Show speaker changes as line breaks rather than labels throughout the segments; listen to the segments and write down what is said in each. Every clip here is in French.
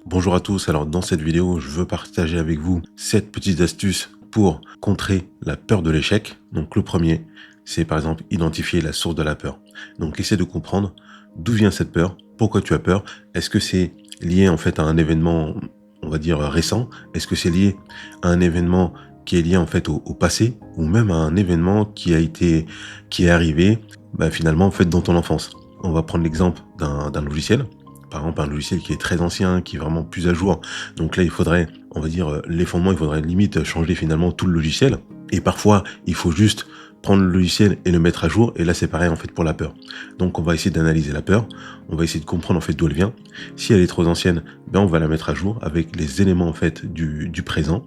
Bonjour à tous, alors dans cette vidéo, je veux partager avec vous 7 petites astuces pour contrer la peur de l'échec. Donc le premier, c'est par exemple identifier la source de la peur. Donc essaie de comprendre d'où vient cette peur, pourquoi tu as peur, est-ce que c'est lié en fait à un événement, on va dire récent, est-ce que c'est lié à un événement qui est lié en fait au passé, ou même à un événement qui est arrivé finalement en fait dans ton enfance. On va prendre l'exemple d'un logiciel. Par exemple, un logiciel qui est très ancien, qui est vraiment plus à jour. Donc là, il faudrait, on va dire, les fondements, il faudrait limite changer finalement tout le logiciel. Et parfois, il faut juste prendre le logiciel et le mettre à jour. Et là, c'est pareil en fait pour la peur. Donc on va essayer d'analyser la peur. On va essayer de comprendre en fait d'où elle vient. Si elle est trop ancienne, on va la mettre à jour avec les éléments en fait du présent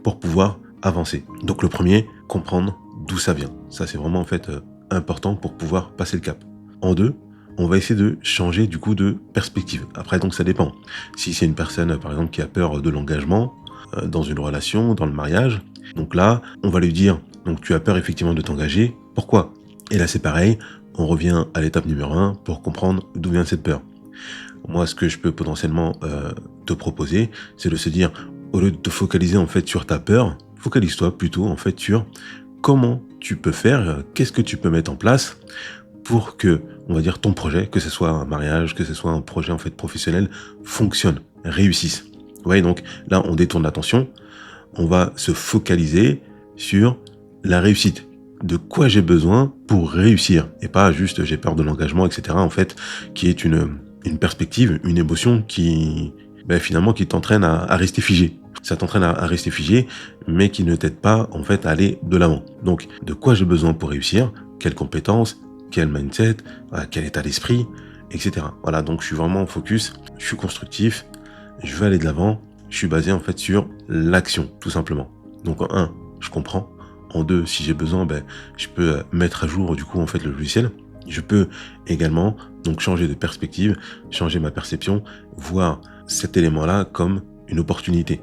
pour pouvoir avancer. Donc le premier, comprendre d'où ça vient. Ça, c'est vraiment en fait important pour pouvoir passer le cap. En deux, on va essayer de changer du coup de perspective. Après, donc ça dépend. Si c'est une personne, par exemple, qui a peur de l'engagement dans une relation, dans le mariage, donc là, on va lui dire, donc tu as peur effectivement de t'engager, pourquoi? Et là, c'est pareil, on revient à l'étape numéro 1 pour comprendre d'où vient cette peur. Moi, ce que je peux potentiellement te proposer, c'est de se dire, au lieu de te focaliser en fait sur ta peur, focalise-toi plutôt en fait sur comment tu peux faire, qu'est-ce que tu peux mettre en place pour que, on va dire, ton projet, que ce soit un mariage, que ce soit un projet en fait professionnel, fonctionne, réussisse. Vous voyez, donc là, on détourne l'attention, on va se focaliser sur la réussite. De quoi j'ai besoin pour réussir et pas juste j'ai peur de l'engagement, etc. En fait, qui est une perspective, une émotion qui, finalement, qui t'entraîne à rester figé. Ça t'entraîne à rester figé, mais qui ne t'aide pas en fait à aller de l'avant. Donc, de quoi j'ai besoin pour réussir? Quelles compétences? Quel mindset? Quel état d'esprit? Etc. Voilà, donc je suis vraiment focus, je suis constructif, je veux aller de l'avant, je suis basé en fait sur l'action, tout simplement. Donc en 1, je comprends. En 2, si j'ai besoin, je peux mettre à jour du coup en fait le logiciel. Je peux également donc changer de perspective, changer ma perception, voir cet élément-là comme une opportunité.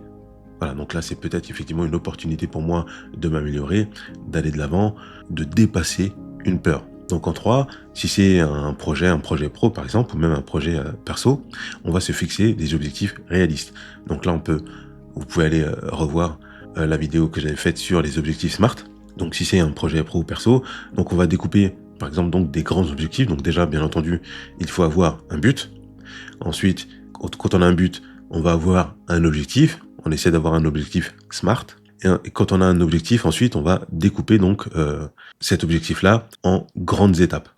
Voilà, donc là c'est peut-être effectivement une opportunité pour moi de m'améliorer, d'aller de l'avant, de dépasser une peur. Donc en 3, si c'est un projet pro par exemple, ou même un projet perso, on va se fixer des objectifs réalistes. Donc là vous pouvez aller revoir la vidéo que j'avais faite sur les objectifs SMART. Donc si c'est un projet pro ou perso, donc on va découper par exemple donc des grands objectifs. Donc déjà bien entendu, il faut avoir un but. Ensuite, quand on a un but, on va avoir un objectif. On essaie d'avoir un objectif SMART. Et quand on a un objectif, ensuite, on va découper donc cet objectif-là en grandes étapes.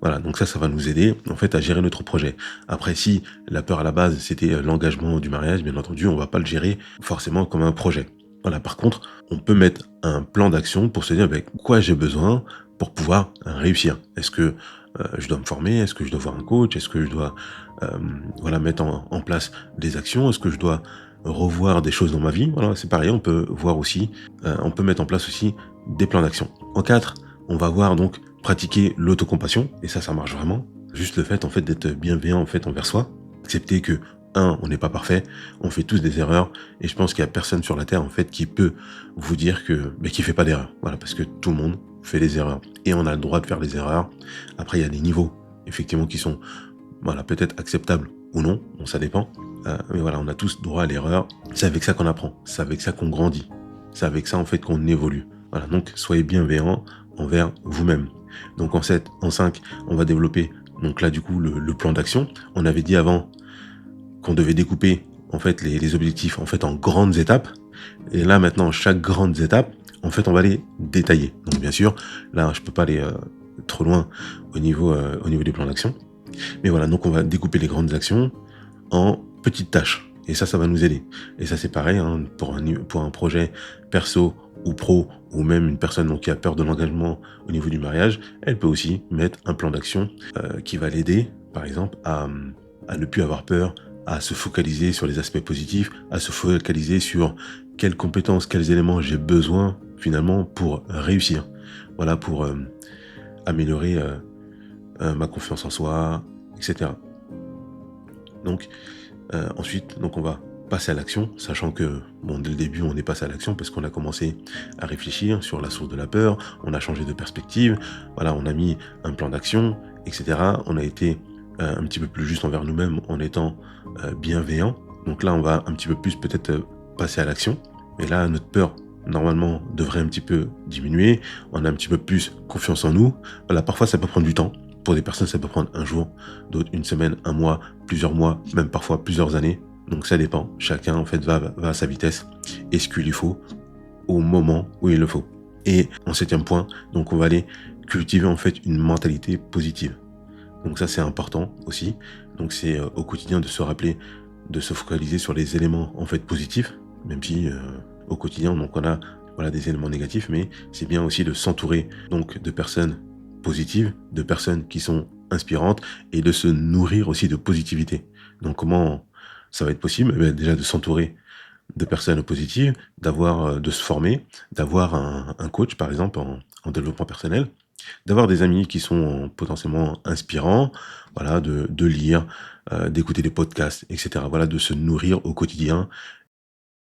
Voilà, donc ça va nous aider en fait à gérer notre projet. Après, si la peur à la base, c'était l'engagement du mariage, bien entendu, on va pas le gérer forcément comme un projet. Voilà, par contre, on peut mettre un plan d'action pour se dire avec quoi j'ai besoin pour pouvoir réussir. Est-ce que je dois me former? Est-ce que je dois voir un coach? Est-ce que je dois mettre en place des actions? Est-ce que je dois revoir des choses dans ma vie? Voilà, c'est pareil, on peut voir aussi, on peut mettre en place aussi des plans d'action. En 4, on va voir donc pratiquer l'autocompassion, et ça marche vraiment. Juste le fait en fait d'être bienveillant en fait envers soi, accepter que on n'est pas parfait, on fait tous des erreurs, et je pense qu'il y a personne sur la terre en fait qui peut vous dire que qu'il fait pas d'erreur. Voilà, parce que tout le monde fait des erreurs et on a le droit de faire des erreurs. Après, il y a des niveaux effectivement qui sont peut-être acceptables ou non, bon, ça dépend. Mais voilà, on a tous droit à l'erreur. C'est avec ça qu'on apprend, c'est avec ça qu'on grandit, c'est avec ça en fait qu'on évolue. Voilà, donc soyez bienveillant envers vous-même. Donc en 5, on va développer donc là du coup le plan d'action. On avait dit avant qu'on devait découper en fait les objectifs en fait en grandes étapes. Et là maintenant, chaque grande étape, en fait, on va les détailler. Donc bien sûr, là, je peux pas aller trop loin au niveau des plans d'action. Mais voilà, donc on va découper les grandes actions en petites tâches. Et ça va nous aider. Et ça, c'est pareil, hein, pour un projet perso ou pro, ou même une personne donc, qui a peur de l'engagement au niveau du mariage, elle peut aussi mettre un plan d'action qui va l'aider, par exemple, à ne plus avoir peur, à se focaliser sur les aspects positifs, à se focaliser sur quelles compétences, quels éléments j'ai besoin finalement pour réussir. Voilà, pour améliorer ma confiance en soi, etc. Donc ensuite, donc on va passer à l'action, sachant que dès le début on est passé à l'action parce qu'on a commencé à réfléchir sur la source de la peur, on a changé de perspective, voilà, on a mis un plan d'action, etc. On a été un petit peu plus juste envers nous-mêmes en étant bienveillant. Donc là, on va un petit peu plus peut-être passer à l'action. Et là, notre peur, normalement, devrait un petit peu diminuer. On a un petit peu plus confiance en nous. Voilà, parfois, ça peut prendre du temps. Pour des personnes, ça peut prendre un jour, d'autres une semaine, un mois, même parfois plusieurs années. Donc ça dépend. Chacun, en fait, va à sa vitesse et ce qu'il lui faut au moment où il le faut. Et en 7e point, donc on va aller cultiver en fait une mentalité positive. Donc ça, c'est important aussi. Donc c'est au quotidien de se rappeler, de se focaliser sur les éléments en fait positifs, même si au quotidien, donc on a voilà des éléments négatifs, mais c'est bien aussi de s'entourer donc de personnes positives, de personnes qui sont inspirantes et de se nourrir aussi de positivité. Donc comment ça va être possible? Eh bien, déjà de s'entourer de personnes positives, de se former, d'avoir un coach par exemple en développement personnel, d'avoir des amis qui sont potentiellement inspirants, voilà, de lire, d'écouter des podcasts, etc. Voilà, de se nourrir au quotidien